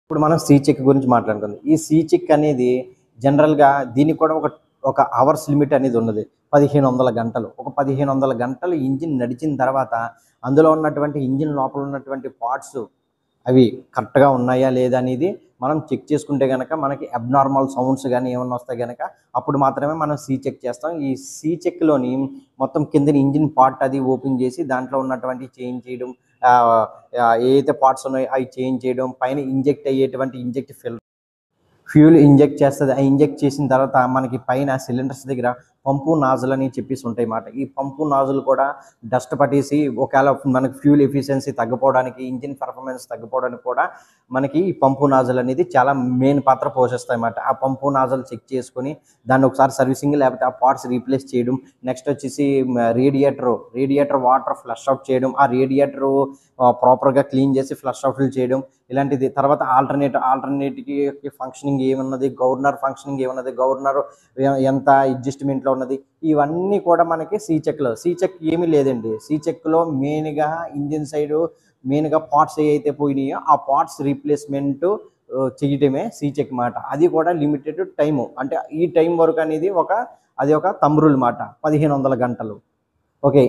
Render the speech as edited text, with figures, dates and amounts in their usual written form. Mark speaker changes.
Speaker 1: ఇప్పుడు మనం see check గురించి మాట్లాడుకుందాం. ఈ సీ చెక్ అనేది జనరల్‌గా దీనికి కూడా ఒక అవర్స్ లిమిట్ అనేది ఉన్నది. 1500 గంటలు. ఒక 1500 గంటలు ఇంజిన్ నడిచిన తర్వాత అందులో ఉన్నటువంటి ఇంజిన్ లోపల ఉన్నటువంటి పార్ట్స్ అవి కరెక్ట్‌గా ఉన్నాయా లేదా అనేది మనం చెక్ చేసుకుంటే గనక మనకి అబ్నార్మల్ సౌండ్స్ గాని ఏమన్నా వస్తే గనక అప్పుడు మాత్రమే మనం సీ చెక్ చేస్తాం. ఈ సీ చెక్‌లోని మొత్తం కిందన ఇంజిన్ పార్ట్ అది ఓపెన్ చేసి దాంట్లో ఉన్నటువంటి చేంజ్ చేయడం, ఆహ్, ఏదైతే పార్ట్స్ ఉన్నాయో అవి చేంజ్ చేయడం, పైన ఇంజెక్ట్ అయ్యేటువంటి ఫ్యూయల్ ఇంజెక్ట్ చేస్తది. ఆ ఇంజెక్ట్ చేసిన తర్వాత మనకి పైన సిలిండర్స్ దగ్గర పంపు, నాజిల్ అని చెప్పేసి ఉంటాయన్నమాట. ఈ పంపు, నాజిల్ కూడా డస్ట్ పట్టేసి ఒకవేళ మనకి ఫ్యూయల్ ఎఫిషియన్సీ తగ్గిపోవడానికి, ఇంజిన్ పెర్ఫార్మెన్స్ తగ్గిపోవడానికి కూడా మనకి ఈ పంపు, నాజిల్ అనేది చాలా మెయిన్ పాత్ర పోషిస్తాయన్నమాట. ఆ పంపు, నాజిల్ చెక్ చేసుకొని దాన్ని ఒకసారి సర్వీసింగ్ లేకపోతే ఆ పార్ట్స్ రీప్లేస్ చేయడం. నెక్స్ట్ వచ్చేసి రేడియేటర్ వాటర్ ఫ్లష్ అవుట్ చేయడం. ఆ రేడియేటరు ప్రాపర్‌గా క్లీన్ చేసి ఫ్లష్ అవుట్లు చేయడం. ఇలాంటిది. తర్వాత ఆల్టర్నేట్‌కి ఫంక్షనింగ్ ఏమున్నది, గవర్నర్ ఫంక్షనింగ్ ఏమున్నది, గవర్నర్ ఎంత అడ్జస్ట్‌మెంట్‌లో ఉన్నది, ఇవన్నీ కూడా మనకి సీ చెక్‌లో. సీ చెక్ ఏమీ లేదండి. సీ చెక్‌లో మెయిన్‌గా ఇంజిన్ సైడు మెయిన్‌గా పార్ట్స్ ఏవైతే పోయినాయో ఆ పార్ట్స్ రీప్లేస్‌మెంట్ చేయటమే సీ చెక్ మాట. అది కూడా లిమిటెడ్ టైము. అంటే ఈ టైం వరకు అనేది అది ఒక థంబ్ రూల్ మాట. 1500 గంటలు. ఓకే.